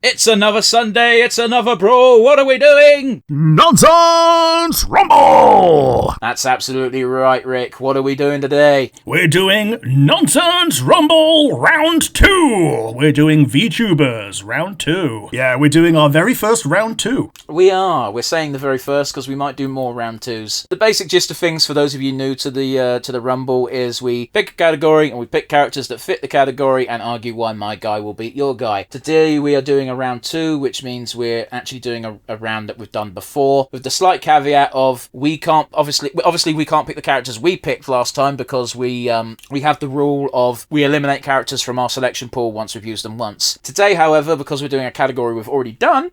It's another Sunday, it's another brawl, what are we doing? Nonsense Rumble! That's absolutely right, Rick. What are we doing today? We're doing Nonsense Rumble Round 2! We're doing VTubers Round 2. Yeah, we're doing our very first Round 2. We are. We're saying the very first because we might do more Round 2s. The basic gist of things, for those of you new to the Rumble, is we pick a category and we pick characters that fit the category and argue why my guy will beat your guy. Today we are doing a round 2, which means we're actually doing a round that we've done before, with the slight caveat of we can't obviously we can't pick the characters we picked last time because we have the rule of we eliminate characters from our selection pool once we've used them once. Today, however, because we're doing a category we've already done,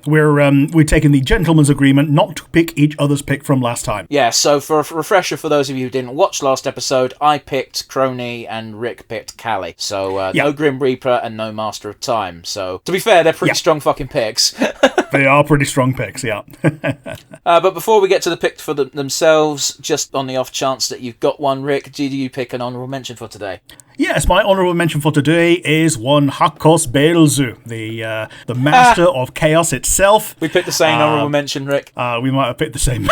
we're taking the gentleman's agreement not to pick each other's pick from last time. Yeah, so for a refresher for those of you who didn't watch last episode, I picked Crony and Rick picked Callie. So no Grim Reaper and no Master of Time. So to be fair, they're pretty strong fucking picks. They are pretty strong picks, yeah. But before we get to the pick for themselves, just on the off chance that you've got one, Rick, do you pick an honourable mention for today? Yes, my honourable mention for today is one Hakos Beelzu, the master of chaos itself. We picked the same honourable mention, Rick. We might have picked the same.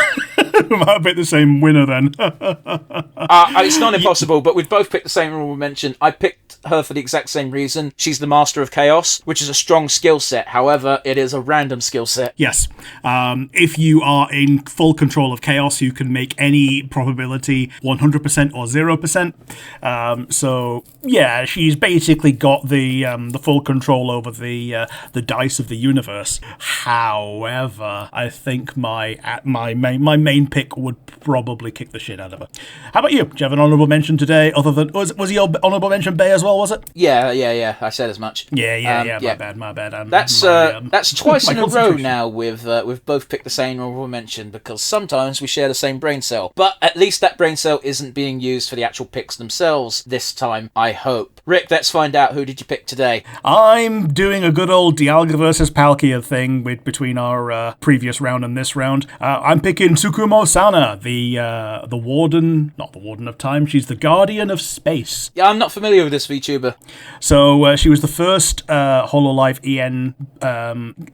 We might have picked the same winner then. It's not impossible, but we've both picked the same honourable mention. I picked her for the exact same reason. She's the master of chaos, which is a strong skill set. However, it is a random skill set. Yes. If you are in full control of chaos, you can make any probability 100% or 0%. So yeah, she's basically got the full control over the dice of the universe. However, I think my main pick would probably kick the shit out of her. How about you? Do you have an honourable mention today? Other than was your honourable mention Bay as well? Was it? Yeah. I said as much. Yeah. My bad. That's twice in a row now. We've both picked the same honourable mention because sometimes we share the same brain cell, but at least that brain cell isn't being used for the actual picks themselves this time. I hope. Rick, let's find out, who did you pick today? I'm doing a good old Dialga versus Palkia thing between our previous round and this round. I'm picking Tsukumo Sana, the warden, not the warden of time, she's the guardian of space. Yeah, I'm not familiar with this VTuber. So she was the first Hololive EN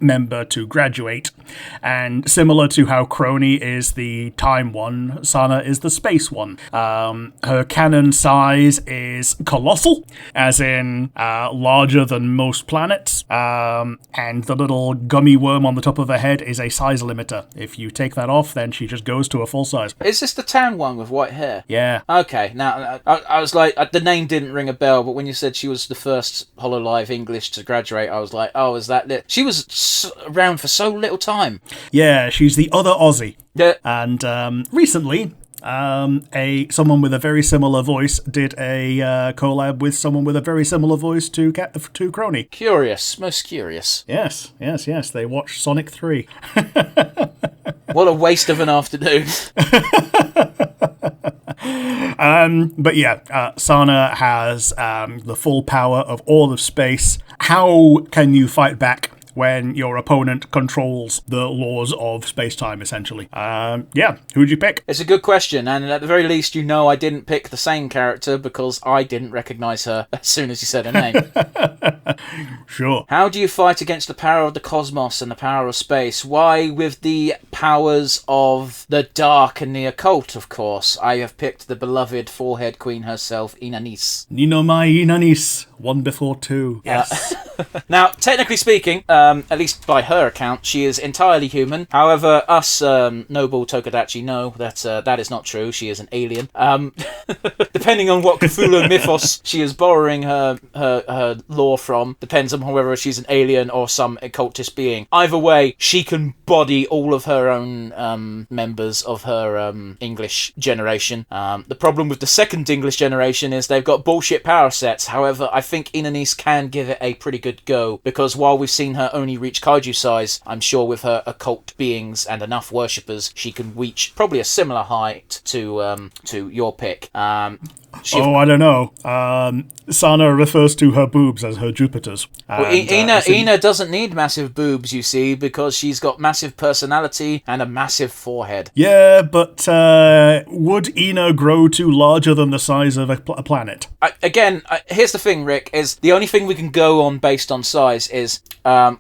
member to graduate, and similar to how Crony is the time one, Sana is the space one. Her cannon size is colossal, as in larger than most planets, and the little gummy worm on the top of her head is a size limiter. If you take that off, then she just goes to a full size. Is this the tan one with white hair? Yeah. Okay, now I was like, the name didn't ring a bell, but when you said she was the first Hololive English to graduate, I was like, oh, is that it? She was around for so little time. Yeah, she's the other Aussie. Yeah. And recently, someone with a very similar voice did a collab with someone with a very similar voice to Crony. Curious, most curious. Yes. They watched Sonic 3. What a waste of an afternoon. But yeah, Sana has the full power of all of space. How can you fight back when your opponent controls the laws of space-time, essentially? Who'd you pick? It's a good question, and at the very least, you know I didn't pick the same character because I didn't recognise her as soon as you said her name. Sure. How do you fight against the power of the cosmos and the power of space? Why, with the powers of the dark and the occult, of course. I have picked the beloved forehead queen herself, Inanis. Nino mai Inanis, one before two. Yes. Now, technically speaking, at least by her account, she is entirely human. However, us noble Tokudachi know that that is not true. She is an alien. Depending on what Cthulhu mythos she is borrowing her lore from, depends on whether she's an alien or some occultist being. Either way, she can body all of her own members of her English generation. The problem with the second English generation is they've got bullshit power sets. However, I think Inanis can give it a pretty good go, because while we've seen her only reach kaiju size, I'm sure with her occult beings and enough worshippers, she can reach probably a similar height to your pick. I don't know. Sana refers to her boobs as her Jupiters. Well, Ina doesn't need massive boobs, you see, because she's got massive personality and a massive forehead. Yeah, but would Ina grow to larger than the size of a planet? Here's the thing, Rick, is the only thing we can go on based based on size is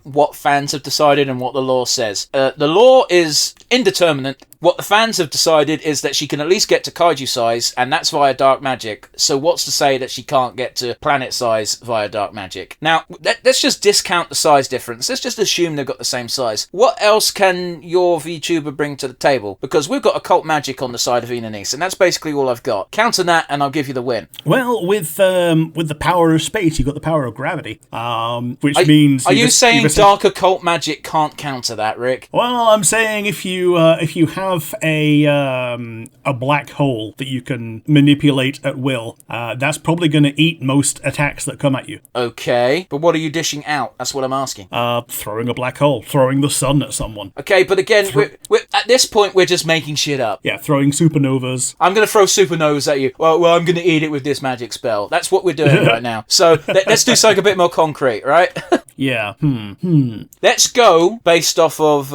what fans have decided and what the law says. The law is indeterminate. What the fans have decided is that she can at least get to kaiju size, and that's via dark magic. So what's to say that she can't get to planet size via dark magic? Now, let's just discount the size difference. Let's just assume they've got the same size. What else can your VTuber bring to the table? Because we've got occult magic on the side of Inanise, and that's basically all I've got. Counter that, and I'll give you the win. Well, with the power of space, you've got the power of gravity, which means... Are you saying dark occult magic can't counter that, Rick? Well, I'm saying if you have a black hole that you can manipulate at will, that's probably going to eat most attacks that come at you. Okay, but what are you dishing out? That's what I'm asking. Throwing a black hole, throwing the sun at someone. Okay, but again, we're at this point, we're just making shit up. Yeah, throwing supernovas. I'm going to throw supernovas at you. Well, I'm going to eat it with this magic spell. That's what we're doing right now. So let's do something a bit more concrete, right? Yeah. Let's go based off of,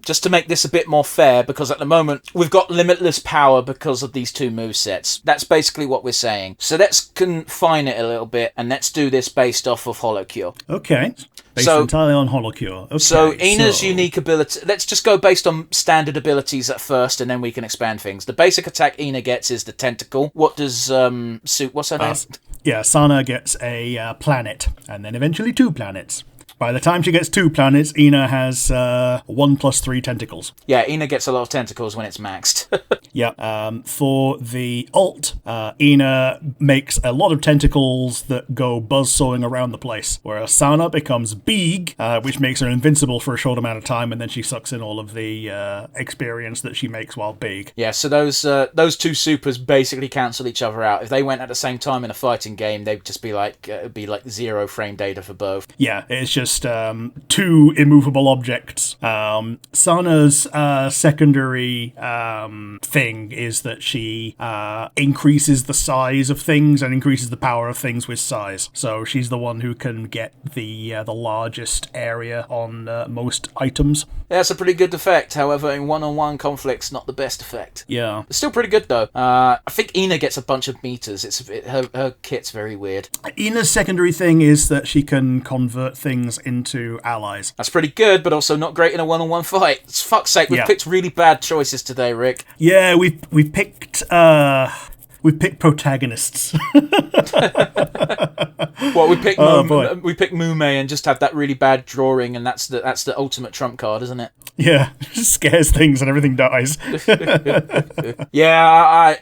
just to make this a bit more fair, because at the moment, we've got limitless power because of these two movesets. That's basically what we're saying. So let's confine it a little bit, and let's do this based off of Holocure. Okay. Based entirely on Holocure. Okay, so Ina's unique ability... Let's just go based on standard abilities at first, and then we can expand things. The basic attack Ina gets is the tentacle. What does... what's her name? Yeah, Sana gets a planet, and then eventually 2 planets. By the time she gets 2 planets, Ina has 1+3 tentacles. Yeah, Ina gets a lot of tentacles when it's maxed. Yeah. For the ult, Ina makes a lot of tentacles that go buzzsawing around the place, whereas Sana becomes big, which makes her invincible for a short amount of time, and then she sucks in all of the experience that she makes while big. Yeah, so those two supers basically cancel each other out. If they went at the same time in a fighting game, they'd just be like, it'd be like 0 frame data for both. Yeah, it's just 2 immovable objects. Sana's secondary thing is that she increases the size of things and increases the power of things with size. So she's the one who can get the largest area on most items. Yeah, it's a pretty good effect. However, in one-on-one conflicts, not the best effect. Yeah. It's still pretty good, though. I think Ina gets a bunch of meters. Her kit's very weird. Ina's secondary thing is that she can convert things into allies. That's pretty good, but also not great in a one-on-one fight. It's fuck's sake, we've picked really bad choices today, Rick. Yeah, we've picked protagonists. Well, we pick Mume and just have that really bad drawing, and that's the ultimate trump card, isn't it? Yeah, scares things and everything dies. Yeah,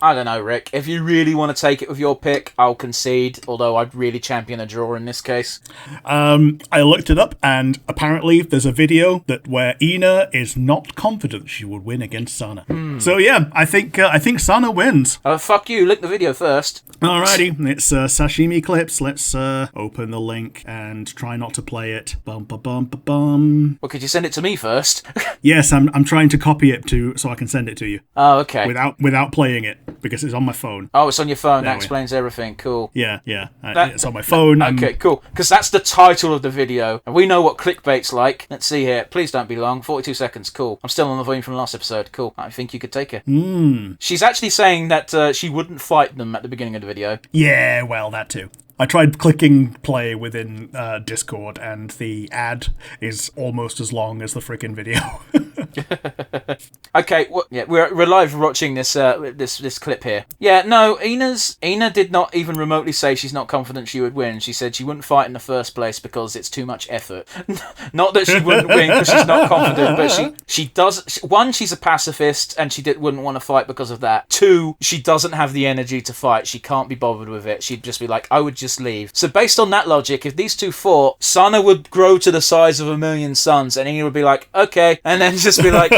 I don't know, Rick. If you really want to take it with your pick, I'll concede, although I'd really champion a draw in this case. I looked it up, and apparently there's a video where Ina is not confident she would win against Sana. So yeah, I think Sana wins. Fuck you, link the video first. Alrighty, it's Sashimi Clips. Let's open the link and try not to play it. Bum ba bum ba bum. Well, could you send it to me first? Yes, I'm trying to copy it so I can send it to you. Oh, okay. Without playing it, because it's on my phone. Oh, it's on your phone. That explains everything. Cool. Yeah. It's on my phone. Okay, cool. Because that's the title of the video, and we know what clickbait's like. Let's see here. Please don't be long. 42 seconds. Cool. I'm still on the volume from the last episode. Cool. I think you could take her. She's actually saying that she wouldn't fight them at the beginning of the video. Yeah, well, that too. I tried clicking play within Discord, and the ad is almost as long as the freaking video. Okay, we're live watching this clip here. Yeah, no, Ina did not even remotely say she's not confident she would win. She said she wouldn't fight in the first place because it's too much effort. Not that she wouldn't win because she's not confident, but she does. One, she's a pacifist and she wouldn't want to fight because of that. 2, she doesn't have the energy to fight. She can't be bothered with it. She'd just be like, I would just leave. So based on that logic, if these two fought, Sana would grow to the size of 1,000,000 suns, and Ina would be like, okay, and then just be like,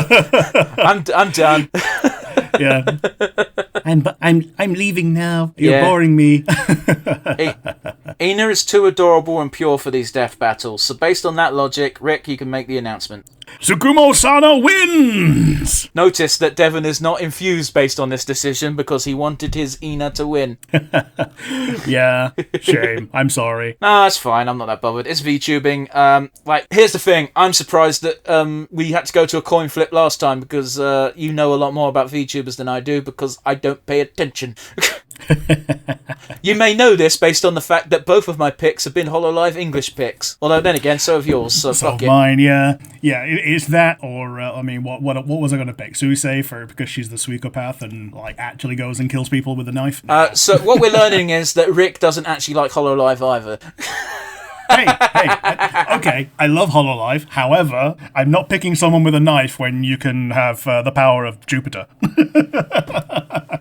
I'm done. Yeah. I'm leaving now. You're boring me. Ina is too adorable and pure for these death battles. So based on that logic, Rick, you can make the announcement. Tsukumo Sana wins! Notice that Devon is not infused based on this decision because he wanted his Ina to win. Yeah, shame. I'm sorry. No, that's fine. I'm not that bothered. It's VTubing. Here's the thing. I'm surprised that we had to go to a coin flip last time because you know a lot more about VTubers than I do because I don't pay attention. You may know this based on the fact that both of my picks have been HoloLive English picks. Although then again, so have yours. So fuck it. Mine, yeah, it's that, or I mean, what was I going to pick? Suisei because she's the psychopath and like actually goes and kills people with a knife. So what we're learning is that Rick doesn't actually like HoloLive either. hey, okay, I love HoloLive. However, I'm not picking someone with a knife when you can have the power of Jupiter.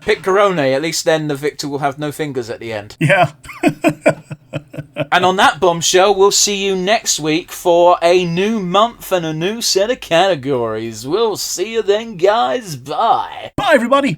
Pick Garone, at least then the victor will have no fingers at the end. Yeah. And on that bombshell, we'll see you next week for a new month and a new set of categories. We'll see you then, guys. Bye. Bye, everybody.